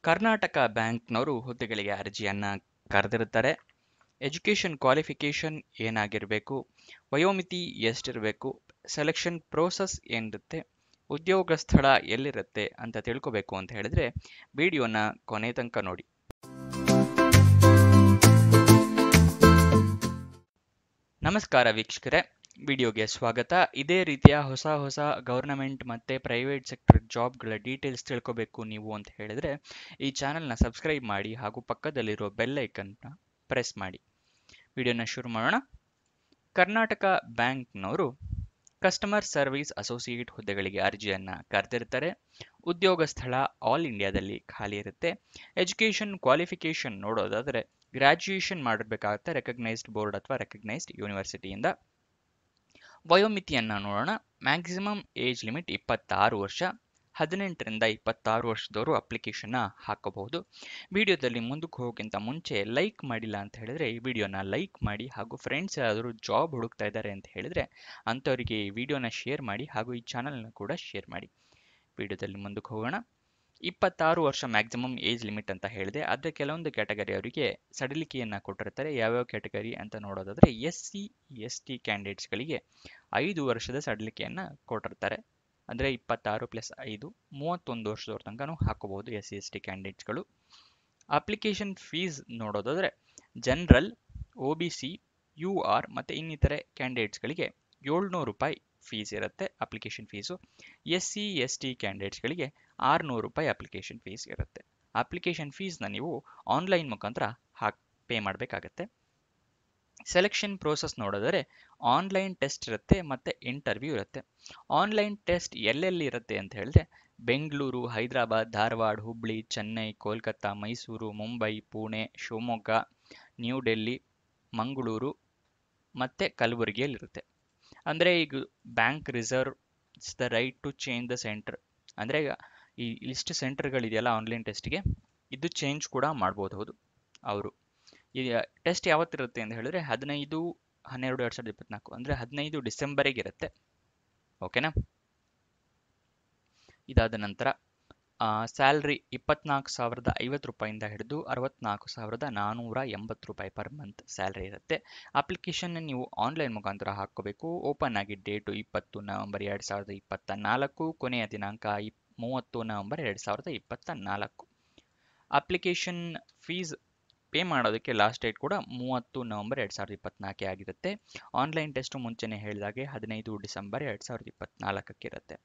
ಕರ್ನಾಟಕ ಬ್ಯಾಂಕ್ನವರು ಹುದ್ದೆಗಳಿಗೆ ಅರ್ಜಿಯನ್ನ ಕರೆದಿರುತ್ತಾರೆ. ಎಜುಕೇಷನ್ ಕ್ವಾಲಿಫಿಕೇಷನ್ ಏನಾಗಿರಬೇಕು, ವಯೋಮಿತಿ ಎಷ್ಟಿರಬೇಕು, ಸೆಲೆಕ್ಷನ್ ಪ್ರೋಸೆಸ್ ಏನಿರುತ್ತೆ, ಉದ್ಯೋಗ ಸ್ಥಳ ಎಲ್ಲಿರುತ್ತೆ ಅಂತ ತಿಳ್ಕೊಬೇಕು ಅಂತ ಹೇಳಿದ್ರೆ ವಿಡಿಯೋನ ಕೊನೆ ತನಕ ನೋಡಿ. ನಮಸ್ಕಾರ ವೀಕ್ಷಕರೇ, ವಿಡಿಯೋಗೆ ಸ್ವಾಗತ. ಇದೇ ರೀತಿಯ ಹೊಸ ಗವರ್ನಮೆಂಟ್ ಮತ್ತೆ ಪ್ರೈವೇಟ್ ಸೆಕ್ಟರ್ ಜಾಬ್ಗಳ ಡೀಟೇಲ್ಸ್ ತಿಳ್ಕೊಬೇಕು ನೀವು ಅಂತ ಹೇಳಿದ್ರೆ ಈ ಚಾನೆಲ್ನ ಸಬ್ಸ್ಕ್ರೈಬ್ ಮಾಡಿ ಹಾಗೂ ಪಕ್ಕದಲ್ಲಿರೋ ಬೆಲ್ ಐಕನ್ನ ಪ್ರೆಸ್ ಮಾಡಿ. ವಿಡಿಯೋನ ಶುರು ಮಾಡೋಣ. ಕರ್ನಾಟಕ ಬ್ಯಾಂಕ್ನವರು ಕಸ್ಟಮರ್ ಸರ್ವಿಸ್ ಅಸೋಸಿಯೇಟ್ ಹುದ್ದೆಗಳಿಗೆ ಅರ್ಜಿಯನ್ನ ಕರೆದಿರ್ತಾರೆ. ಉದ್ಯೋಗ ಸ್ಥಳ ಆಲ್ ಇಂಡಿಯಾದಲ್ಲಿ ಖಾಲಿ ಇರುತ್ತೆ. ಎಜುಕೇಷನ್ ಕ್ವಾಲಿಫಿಕೇಷನ್ ನೋಡೋದಾದ್ರೆ ಗ್ರಾಜ್ಯುಯೇಷನ್ ಮಾಡಿರ್ಬೇಕಾಗುತ್ತೆ ರೆಕಗ್ನೈಸ್ಡ್ ಬೋರ್ಡ್ ಅಥವಾ ರೆಕಗ್ನೈಸ್ಡ್ ಯೂನಿವರ್ಸಿಟಿಯಿಂದ. ವಯೋಮಿತಿಯನ್ನ ನೋಡೋಣ. ಮ್ಯಾಕ್ಸಿಮಮ್ ಏಜ್ ಲಿಮಿಟ್ 26 ವರ್ಷ. 18ರಿಂದ 26 ವರ್ಷದವರು ಅಪ್ಲಿಕೇಶನ್ನ ಹಾಕಬಹುದು. ವಿಡಿಯೋದಲ್ಲಿ ಮುಂದಕ್ಕೆ ಹೋಗೋಕ್ಕಿಂತ ಮುಂಚೆ ಲೈಕ್ ಮಾಡಿಲ್ಲ ಅಂತ ಹೇಳಿದ್ರೆ ಈ ವಿಡಿಯೋನ ಲೈಕ್ ಮಾಡಿ ಹಾಗೂ ಫ್ರೆಂಡ್ಸ್ ಯಾರಾದರೂ ಜಾಬ್ ಹುಡುಕ್ತಾ ಇದ್ದಾರೆ ಅಂತ ಹೇಳಿದ್ರೆ ಅಂಥವರಿಗೆ ಈ ವಿಡಿಯೋನ ಶೇರ್ ಮಾಡಿ ಹಾಗೂ ಈ ಚಾನಲ್ನ ಕೂಡ ಶೇರ್ ಮಾಡಿ. ವಿಡಿಯೋದಲ್ಲಿ ಮುಂದಕ್ಕೆ ಹೋಗೋಣ. 26 ವರ್ಷ ಮ್ಯಾಕ್ಸಿಮಮ್ ಏಜ್ ಲಿಮಿಟ್ ಅಂತ ಹೇಳಿದೆ. ಆದರೆ ಕೆಲವೊಂದು ಕ್ಯಾಟಗರಿ ಅವರಿಗೆ ಸಡಿಲಿಕೆಯನ್ನು ಕೊಟ್ಟಿರ್ತಾರೆ. ಯಾವ್ಯಾವ ಕ್ಯಾಟಗರಿ ಅಂತ ನೋಡೋದಾದ್ರೆ SC ST ಕ್ಯಾಂಡಿಡೇಟ್ಸ್ಗಳಿಗೆ 5 ವರ್ಷದ ಸಡಿಲಿಕೆಯನ್ನು ಕೊಟ್ಟಿರ್ತಾರೆ. ಅಂದರೆ 26 + 5 31 ವರ್ಷದವ್ರ ತನಕನೂ ಹಾಕೋಬಹುದು SC ST ಕ್ಯಾಂಡಿಡೇಟ್ಸ್ಗಳು. ಅಪ್ಲಿಕೇಶನ್ ಫೀಸ್ ನೋಡೋದಾದ್ರೆ ಜನರಲ್, OBC, UR ಮತ್ತು ಇನ್ನಿತರೆ ಕ್ಯಾಂಡಿಡೇಟ್ಸ್ಗಳಿಗೆ 700 ರೂಪಾಯಿ ಫೀಸ್ ಇರುತ್ತೆ ಅಪ್ಲಿಕೇಶನ್ ಫೀಸು. SC ST ಕ್ಯಾಂಡಿಡೇಟ್ಸ್ಗಳಿಗೆ 600 ರೂಪಾಯಿ ಅಪ್ಲಿಕೇಶನ್ ಫೀಸ್ ಇರುತ್ತೆ. ಅಪ್ಲಿಕೇಶನ್ ಫೀಸ್ನ ನೀವು ಆನ್ಲೈನ್ ಮುಖಾಂತರ ಪೇ ಮಾಡಬೇಕಾಗತ್ತೆ. ಸೆಲೆಕ್ಷನ್ ಪ್ರೋಸೆಸ್ ನೋಡಿದರೆ ಆನ್ಲೈನ್ ಟೆಸ್ಟ್ ಇರುತ್ತೆ ಮತ್ತು ಇಂಟರ್ವ್ಯೂ ಇರುತ್ತೆ. ಆನ್ಲೈನ್ ಟೆಸ್ಟ್ ಎಲ್ಲೆಲ್ಲಿ ಇರುತ್ತೆ ಅಂತ ಹೇಳಿದ್ರೆ ಬೆಂಗಳೂರು, ಹೈದರಾಬಾದ್, ಧಾರವಾಡ, ಹುಬ್ಳಿ, ಚೆನ್ನೈ, ಕೋಲ್ಕತ್ತಾ, ಮೈಸೂರು, ಮುಂಬೈ, ಪುಣೆ, ಶಿವಮೊಗ್ಗ, ನ್ಯೂ ಡೆಲ್ಲಿ, ಮಂಗಳೂರು ಮತ್ತು ಕಲಬುರಗಿಯಲ್ಲಿರುತ್ತೆ. ಅಂದರೆ ಈಗ bank reserves the right to change the centre. ಅಂದರೆ ಈಗ ಈ ಲಿಸ್ಟ್ ಸೆಂಟರ್ಗಳಿದೆಯಲ್ಲ ಆನ್ಲೈನ್ ಟೆಸ್ಟ್ಗೆ, ಇದು ಚೇಂಜ್ ಕೂಡ ಮಾಡ್ಬೋದು ಅವರು. ಈ ಟೆಸ್ಟ್ ಯಾವತ್ತಿರುತ್ತೆ ಅಂತ ಹೇಳಿದ್ರೆ 15/12/2024 ಅಂದರೆ 15 ಡಿಸೆಂಬರಿಗೆ ಇರುತ್ತೆ. ಓಕೆನಾ? ಇದಾದ ನಂತರ ಸ್ಯಾಲ್ರಿ 24,050 ರೂಪಾಯಿಂದ ಹಿಡಿದು 64,480 ರೂಪಾಯಿ ಪರ್ ಮಂತ್ ಸ್ಯಾಲ್ರಿ ಇರುತ್ತೆ. ಅಪ್ಲಿಕೇಶನ್ ನೀವು ಆನ್ಲೈನ್ ಮುಖಾಂತರ ಹಾಕೋಬೇಕು. ಓಪನ್ ಆಗಿ ಡೇಟು 20 ನವೆಂಬರ್ 2024, ಕೊನೆಯ ದಿನಾಂಕ 30 ನವೆಂಬರ್ 2024. ಅಪ್ಲಿಕೇಶನ್ ಫೀಸ್ ಪೇ ಮಾಡೋದಕ್ಕೆ ಲಾಸ್ಟ್ ಡೇಟ್ ಕೂಡ 30 ನವೆಂಬರ್ 2024 ಆಗಿರುತ್ತೆ. ಆನ್ಲೈನ್ ಟೆಸ್ಟ್ ಮುಂಚೆನೇ ಹೇಳಿದಾಗೆ 15 ಡಿಸೆಂಬರ್ 2024 ಇರುತ್ತೆ.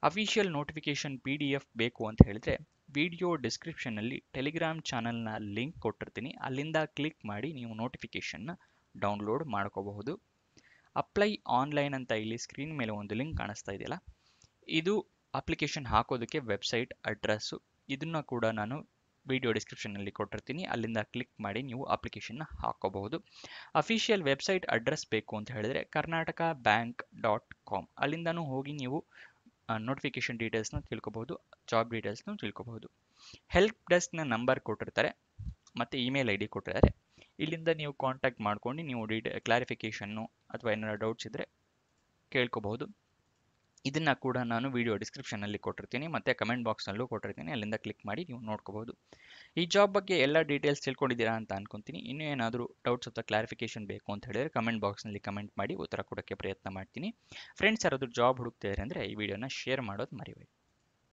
ಅಫಿಷಿಯಲ್ ನೋಟಿಫಿಕೇಶನ್ PDF ಬೇಕು ಅಂತ ಹೇಳಿದ್ರೆ ವಿಡಿಯೋ ಡಿಸ್ಕ್ರಿಪ್ಷನ್ನಲ್ಲಿ ಟೆಲಿಗ್ರಾಮ್ ಚಾನಲ್ನ ಲಿಂಕ್ ಕೊಟ್ಟಿರ್ತೀನಿ. ಅಲ್ಲಿಂದ ಕ್ಲಿಕ್ ಮಾಡಿ ನೀವು ನೋಟಿಫಿಕೇಶನ್ನ ಡೌನ್ಲೋಡ್ ಮಾಡ್ಕೋಬಹುದು. ಅಪ್ಲೈ ಆನ್ಲೈನ್ ಅಂತ ಇಲ್ಲಿ ಸ್ಕ್ರೀನ್ ಮೇಲೆ ಒಂದು ಲಿಂಕ್ ಕಾಣಿಸ್ತಾ ಇದೆಯಲ್ಲ, ಇದು ಅಪ್ಲಿಕೇಶನ್ ಹಾಕೋದಕ್ಕೆ ವೆಬ್ಸೈಟ್ ಅಡ್ರೆಸ್ಸು. ಇದನ್ನು ಕೂಡ ನಾನು ವಿಡಿಯೋ ಡಿಸ್ಕ್ರಿಪ್ಷನ್ನಲ್ಲಿ ಕೊಟ್ಟಿರ್ತೀನಿ. ಅಲ್ಲಿಂದ ಕ್ಲಿಕ್ ಮಾಡಿ ನೀವು ಅಪ್ಲಿಕೇಶನ್ನ ಹಾಕೋಬಹುದು. ಅಫಿಷಿಯಲ್ ವೆಬ್ಸೈಟ್ ಅಡ್ರೆಸ್ ಬೇಕು ಅಂತ ಹೇಳಿದ್ರೆ karnatakabank.com. ಅಲ್ಲಿಂದನೂ ಹೋಗಿ ನೀವು ನೋಟಿಫಿಕೇಶನ್ ಡೀಟೇಲ್ಸ್ನ ತಿಳ್ಕೊಬಹುದು, ಜಾಬ್ ಡೀಟೇಲ್ಸ್ನ ತಿಳ್ಕೊಬಹುದು. ಹೆಲ್ಪ್ ಡೆಸ್ಕ್ನ ನಂಬರ್ ಕೊಟ್ಟಿರ್ತಾರೆ ಮತ್ತು ಇಮೇಲ್ ID ಕೊಟ್ಟಿದ್ದಾರೆ. ಇಲ್ಲಿಂದ ನೀವು ಕಾಂಟ್ಯಾಕ್ಟ್ ಮಾಡ್ಕೊಂಡು ನೀವು ಕ್ಲಾರಿಫಿಕೇಷನ್ನು ಅಥವಾ ಏನಾದ್ರು ಡೌಟ್ಸ್ ಇದ್ದರೆ ಕೇಳ್ಕೋಬಹುದು. ಇದನ್ನು ಕೂಡ ನಾನು ವಿಡಿಯೋ ಡಿಸ್ಕ್ರಿಪ್ಷನ್ನಲ್ಲಿ ಕೊಟ್ಟಿರ್ತೀನಿ ಮತ್ತು ಕಮೆಂಟ್ ಬಾಕ್ಸ್ನಲ್ಲೂ ಕೊಟ್ಟಿರ್ತೀನಿ. ಅಲ್ಲಿಂದ ಕ್ಲಿಕ್ ಮಾಡಿ ನೀವು ನೋಡ್ಕೋಬಹುದು. ಈ ಜಾಬ್ ಬಗ್ಗೆ ಎಲ್ಲ ಡೀಟೇಲ್ಸ್ ತಿಳ್ಕೊಂಡಿದ್ದೀರಾ ಅಂತ ಅನ್ಕೊತೀನಿ. ಇನ್ನೂ ಏನಾದರೂ ಡೌಟ್ಸ್ ಅಥವಾ ಕ್ಲಾರಿಫಿಕೇಷನ್ ಬೇಕು ಅಂತ ಹೇಳಿದ್ರೆ ಕಮೆಂಟ್ ಬಾಕ್ಸ್ನಲ್ಲಿ ಕಮೆಂಟ್ ಮಾಡಿ ಉತ್ತರ ಕೊಡೋಕ್ಕೆ ಪ್ರಯತ್ನ ಮಾಡ್ತೀನಿ. ಫ್ರೆಂಡ್ಸ್ ಯಾರಾದರೂ ಜಾಬ್ ಹುಡುಕ್ತಿದ್ದಾರೆ ಅಂದರೆ ಈ ವಿಡಿಯೋನ ಶೇರ್ ಮಾಡೋದು ಮರಿಬೇಡಿ.